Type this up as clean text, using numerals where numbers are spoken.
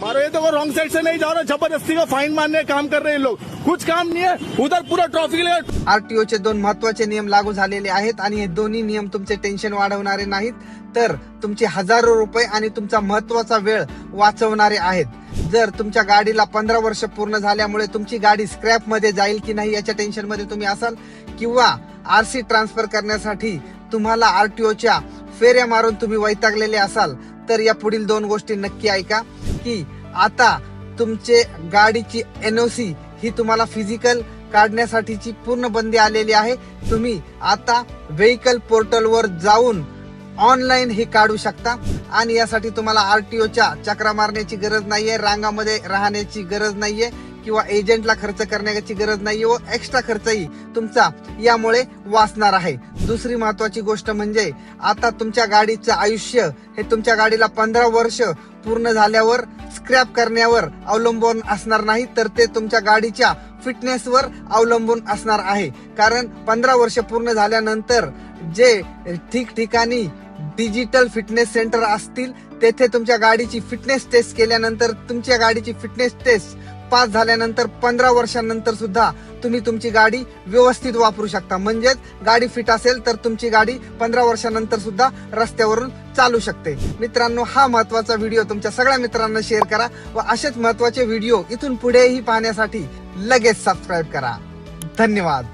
मारो ये तो रॉन्ग साइड से नहीं जाओ ना, जबरदस्ती का फाइन मारने का काम कर रहे हैं लोग, कुछ काम नहीं है उधर पूरा ट्रॉफिक। आरटीओचे 2 महत्वाचे नियम लागू झालेले आहेत आणि हे दोन्ही नियम तुमचे टेन्शन वाढवणारे नाहीत, तर तुमचे हजारो रुपये आणि तुमचा महत्वाचा वेळ वाचवणारे आहेत. जर तुमच्या गाडीला 15 वर्ष पूर्ण झाल्यामुळे तुमची गाडी स्क्रॅप मध्ये जाईल की नाही याच्या टेन्शन मध्ये तुम्ही असाल, किंवा आरसी ट्रान्सफर करण्यासाठी तुम्हाला आरटीओच्या फेऱ्या मारून तुम्ही वैतागलेले असाल, तर या पुढील 2 गोष्टी नक्की ऐका. की आता तुमचे गाडीची एनओसी ही तुम्हाला फिजिकल काढण्यासाठीची पूर्ण बंदी आलेली आहे. तुम्ही आता व्हेइकल पोर्टलवर जाऊन ऑनलाईन हे काढू शकता आणि यासाठी तुम्हाला आरटीओच्या चक्रा मारण्याची गरज नाहीये, रांगामध्ये राहण्याची गरज नाहीये किंवा एजंटला खर्च करण्याची गरज नाहीये व एक्स्ट्रा खर्चही तुमचा यामुळे वाचणार आहे. दुसरी महत्वाची गोष्ट म्हणजे आता तुमच्या गाडीचं आयुष्य हे तुमच्या गाडीला 15 वर्ष पूर्ण झाल्यावर स्क्रॅप करण्यावर अवलंबून असणार नाही, तर ते तुमच्या गाडीच्या फिटनेसवर अवलंबून असणार आहे. कारण 15 वर्ष पूर्ण झाल्यानंतर जे ठिकठिकाणी डिजिटल फिटनेस सेंटर असतील तेथे तुमच्या गाडीची फिटनेस टेस्ट केल्यानंतर तुमच्या गाडीची फिटनेस टेस्ट पास झाल्यानंतर 15 वर्षांनंतर सुद्धा तुम्ही तुमची गाडी व्यवस्थित वापरू शकता. म्हणजेच गाडी फिट असेल तर तुमची गाडी 15 वर्षांनंतर सुद्धा रस्त्यावरून चालू शकते. मित्रांनो, हा महत्वाचा व्हिडिओ तुमच्या सगळ्या मित्रांना शेअर करा व असेच महत्वाचे व्हिडिओ इथून पुढेही पाहण्यासाठी लगेच सबस्क्राईब करा. धन्यवाद.